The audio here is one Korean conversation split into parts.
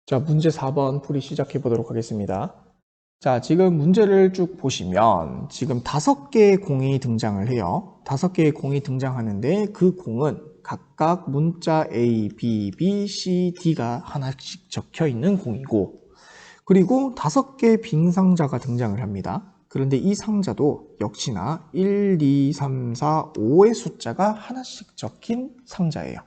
자, 문제 4번 풀이 시작해 보도록 하겠습니다. 자, 지금 문제를 쭉 보시면 지금 5개의 공이 등장을 해요. 5개의 공이 등장하는데 그 공은 각각 문자 A, B, B, C, D가 하나씩 적혀 있는 공이고, 그리고 5개의 빈 상자가 등장을 합니다. 그런데 이 상자도 역시나 1, 2, 3, 4, 5의 숫자가 하나씩 적힌 상자예요.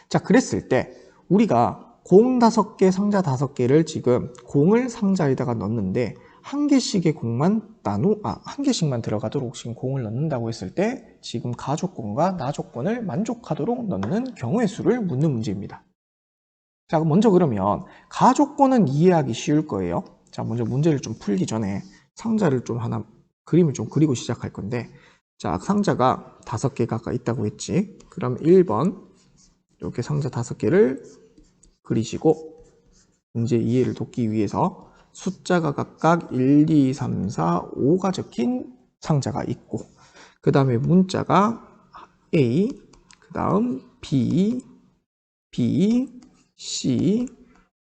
자, 그랬을 때 우리가 공 5개, 상자 5개를 지금 공을 상자에다가 넣는데 한 개씩의 공만 한 개씩만 들어가도록 지금 공을 넣는다고 했을 때 지금 가조건과 나조건을 만족하도록 넣는 경우의 수를 묻는 문제입니다. 자, 먼저 그러면 가조건은 이해하기 쉬울 거예요. 자, 먼저 문제를 좀 풀기 전에 상자를 좀 하나 그림을 좀 그리고 시작할 건데, 자, 상자가 5개가 있다고 했지. 그럼 1번 이렇게 상자 5개를 그리시고 문제 이해를 돕기 위해서 숫자가 각각 1, 2, 3, 4, 5가 적힌 상자가 있고, 그 다음에 문자가 A, 그 다음 B, B, C,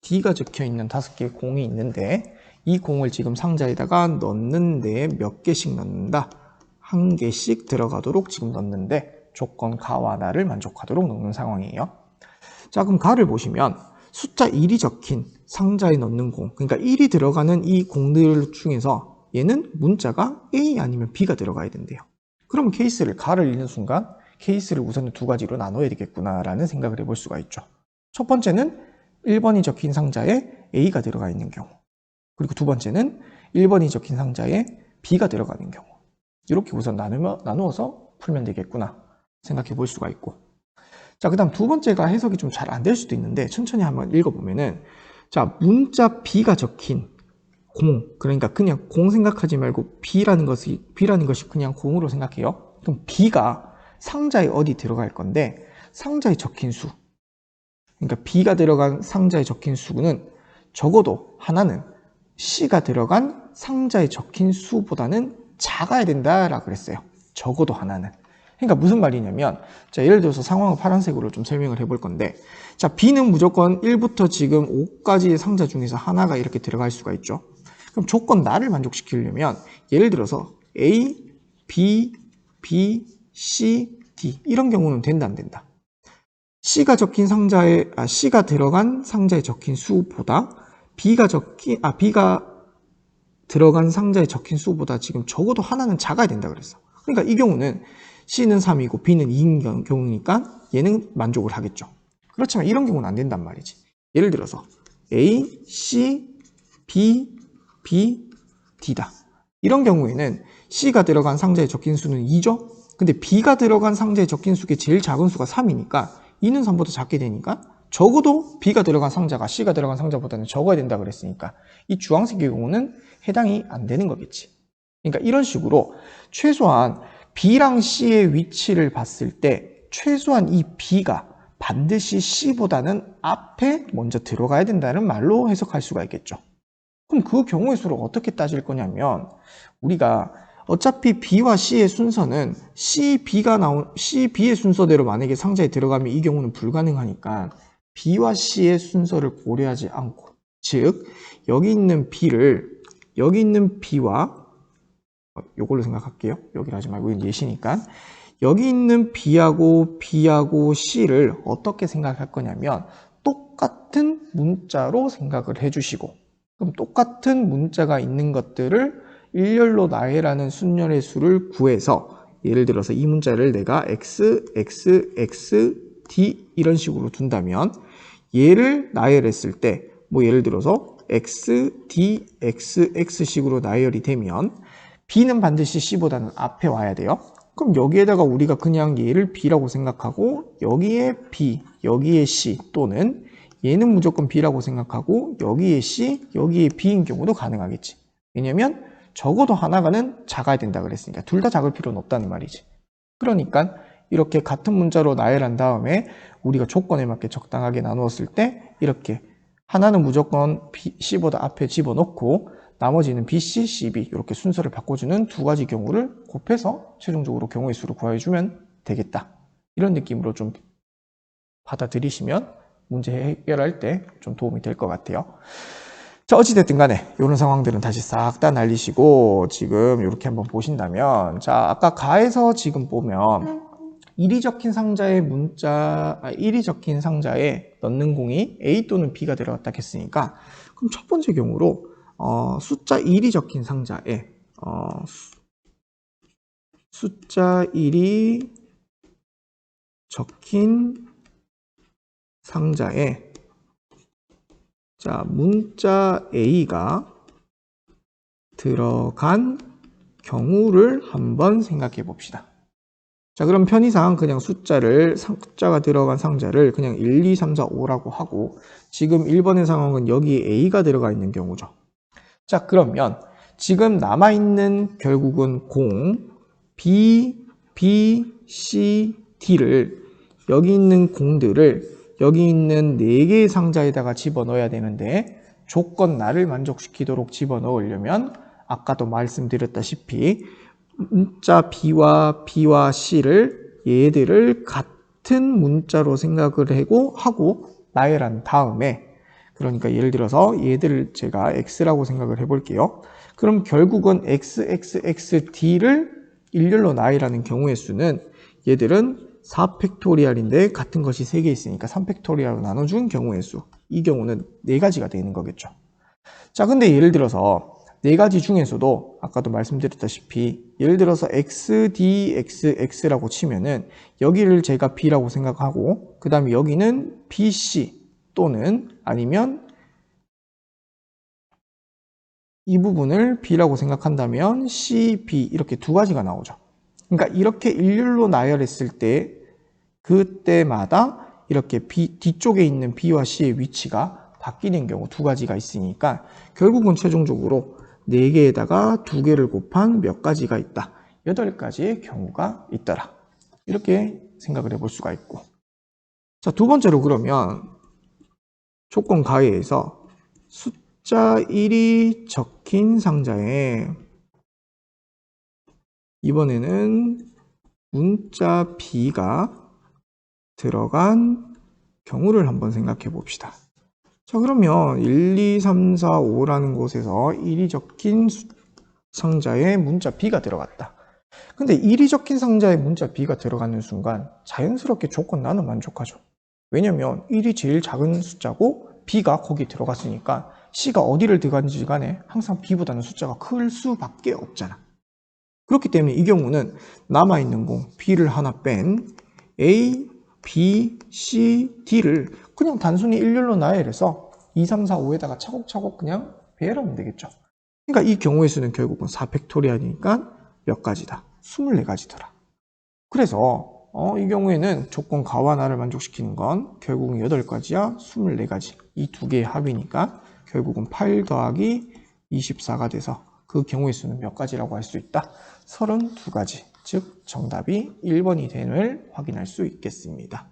D가 적혀 있는 5개의 공이 있는데 이 공을 지금 상자에다가 넣는데 몇 개씩 넣는다? 한 개씩 들어가도록 지금 넣는데 조건 가와 나를 만족하도록 넣는 상황이에요. 자, 그럼 가를 보시면 숫자 1이 적힌 상자에 넣는 공, 그러니까 1이 들어가는 이 공들 중에서 얘는 문자가 A 아니면 B가 들어가야 된대요. 그럼 케이스를 가를 읽는 순간 케이스를 우선 2가지로 나눠야 되겠구나라는 생각을 해볼 수가 있죠. 첫 번째는 1번이 적힌 상자에 A가 들어가 있는 경우, 그리고 두 번째는 1번이 적힌 상자에 B가 들어가는 경우, 이렇게 우선 나누어서 풀면 되겠구나 생각해 볼 수가 있고, 자, 그 다음 두 번째가 해석이 좀 잘 안 될 수도 있는데 천천히 한번 읽어보면은, 자, 문자 B가 적힌 공, 그러니까 그냥 공 생각하지 말고 B라는 것이 그냥 공으로 생각해요. 그럼 B가 상자에 어디 들어갈 건데, 상자에 적힌 수, 그러니까 B가 들어간 상자에 적힌 수는 적어도 하나는 C가 들어간 상자에 적힌 수보다는 작아야 된다라고 그랬어요. 적어도 하나는. 그러니까 무슨 말이냐면, 자, 예를 들어서 상황을 파란색으로 좀 설명을 해볼 건데, 자, B는 무조건 1부터 지금 5까지의 상자 중에서 하나가 이렇게 들어갈 수가 있죠. 그럼 조건 나를 만족시키려면 예를 들어서 A, B, B, C, D 이런 경우는 된다 안 된다? C가 들어간 상자에 적힌 수보다 B가 들어간 상자에 적힌 수보다 지금 적어도 하나는 작아야 된다 그랬어. 그러니까 이 경우는 C는 3이고 B는 2인 경우니까 얘는 만족을 하겠죠. 그렇지만 이런 경우는 안 된단 말이지. 예를 들어서 A, C, B, B, D다. 이런 경우에는 C가 들어간 상자에 적힌 수는 2죠. 근데 B가 들어간 상자에 적힌 수의 제일 작은 수가 3이니까 2는 3보다 작게 되니까 적어도 B가 들어간 상자가 C가 들어간 상자보다는 적어야 된다 그랬으니까 이 주황색의 경우는 해당이 안 되는 거겠지. 그러니까 이런 식으로 최소한 B랑 C의 위치를 봤을 때 최소한 이 B가 반드시 C보다는 앞에 먼저 들어가야 된다는 말로 해석할 수가 있겠죠. 그럼 그 경우의 수를 어떻게 따질 거냐면, 우리가 어차피 B와 C의 순서는 B의 순서대로 만약에 상자에 들어가면 이 경우는 불가능하니까 B와 C의 순서를 고려하지 않고, 즉 여기 있는 B와 요걸로 생각할게요. 여기로 하지 말고 이건 예시니까 여기 있는 B하고 C를 어떻게 생각할 거냐면 똑같은 문자로 생각을 해주시고, 그럼 똑같은 문자가 있는 것들을 일렬로 나열하는 순열의 수를 구해서 예를 들어서 이 문자를 내가 X, X, X, D 이런 식으로 둔다면 얘를 나열했을 때 뭐 예를 들어서 X, D, X, X식으로 나열이 되면 B는 반드시 C보다는 앞에 와야 돼요. 그럼 여기에다가 우리가 그냥 얘를 B라고 생각하고 여기에 B, 여기에 C, 또는 얘는 무조건 B라고 생각하고 여기에 C, 여기에 B인 경우도 가능하겠지. 왜냐면 적어도 하나가는 작아야 된다 그랬으니까 둘 다 작을 필요는 없다는 말이지. 그러니까 이렇게 같은 문자로 나열한 다음에 우리가 조건에 맞게 적당하게 나누었을 때 이렇게 하나는 무조건 C보다 앞에 집어넣고 나머지는 B, C, C, B 이렇게 순서를 바꿔주는 2가지 경우를 곱해서 최종적으로 경우의 수를 구해주면 되겠다. 이런 느낌으로 좀 받아들이시면 문제 해결할 때 좀 도움이 될 것 같아요. 자, 어찌됐든 간에 이런 상황들은 다시 싹 다 날리시고 지금 이렇게 한번 보신다면, 자, 아까 가에서 지금 보면 1이 적힌 상자에 1이 적힌 상자에 넣는 공이 A 또는 B가 들어갔다 했으니까, 그럼 첫 번째 경우로 숫자 1이 적힌 상자에 숫자 1이 적힌 상자에 자, 문자 A가 들어간 경우를 한번 생각해 봅시다. 자, 그럼 편의상 그냥 숫자가 들어간 상자를 그냥 1, 2, 3, 4, 5라고 하고, 지금 1번의 상황은 여기 A가 들어가 있는 경우죠. 자, 그러면 지금 남아있는 결국은 공 B, B, C, D를, 여기 있는 공들을 여기 있는 4개의 상자에다가 집어넣어야 되는데, 조건 나를 만족시키도록 집어넣으려면 아까도 말씀드렸다시피 문자 B와 C를 얘들을 같은 문자로 생각을 하고 나열한 다음에, 그러니까 예를 들어서 얘들을 제가 X라고 생각을 해볼게요. 그럼 결국은 XXXD를 일렬로 나열하는 경우의 수는 얘들은 4팩토리얼인데 같은 것이 3개 있으니까 3팩토리얼로 나눠준 경우의 수. 이 경우는 4가지가 되는 거겠죠. 자, 근데 예를 들어서 4가지 중에서도 아까도 말씀드렸다시피 예를 들어서 XDXX라고 치면은 여기를 제가 B라고 생각하고 그 다음에 여기는 BC 또는 아니면 이 부분을 B라고 생각한다면 C, B 이렇게 2가지가 나오죠. 그러니까 이렇게 일렬로 나열했을 때 그때마다 이렇게 뒤쪽에 있는 B와 C의 위치가 바뀌는 경우 2가지가 있으니까 결국은 최종적으로 4개에다가 2개를 곱한 몇 가지가 있다. 8가지의 경우가 있더라. 이렇게 생각을 해볼 수가 있고. 자, 두 번째로 그러면 조건 가해에서 숫자 1이 적힌 상자에 이번에는 문자 B가 들어간 경우를 한번 생각해 봅시다. 자, 그러면 1, 2, 3, 4, 5라는 곳에서 1이 적힌 상자에 문자 B가 들어갔다. 근데 1이 적힌 상자에 문자 B가 들어가는 순간 자연스럽게 조건 나는 만족하죠. 왜냐면 1이 제일 작은 숫자고 B가 거기 들어갔으니까 C가 어디를 들어간지 간에 항상 B보다는 숫자가 클 수밖에 없잖아. 그렇기 때문에 이 경우는 남아있는 공 B를 하나 뺀 A, B, C, D를 그냥 단순히 일렬로 나열해서 2, 3, 4, 5에다가 차곡차곡 그냥 배열하면 되겠죠. 그러니까 이 경우의 수는 결국은 4팩토리얼이니까 몇 가지다? 24가지더라. 그래서 이 경우에는 조건 가와 나를 만족시키는 건 결국은 8가지야 24가지. 이 2개의 합이니까 결국은 8 더하기 24가 돼서 그 경우의 수는 몇 가지라고 할 수 있다? 32가지. 즉 정답이 1번이 됨을 확인할 수 있겠습니다.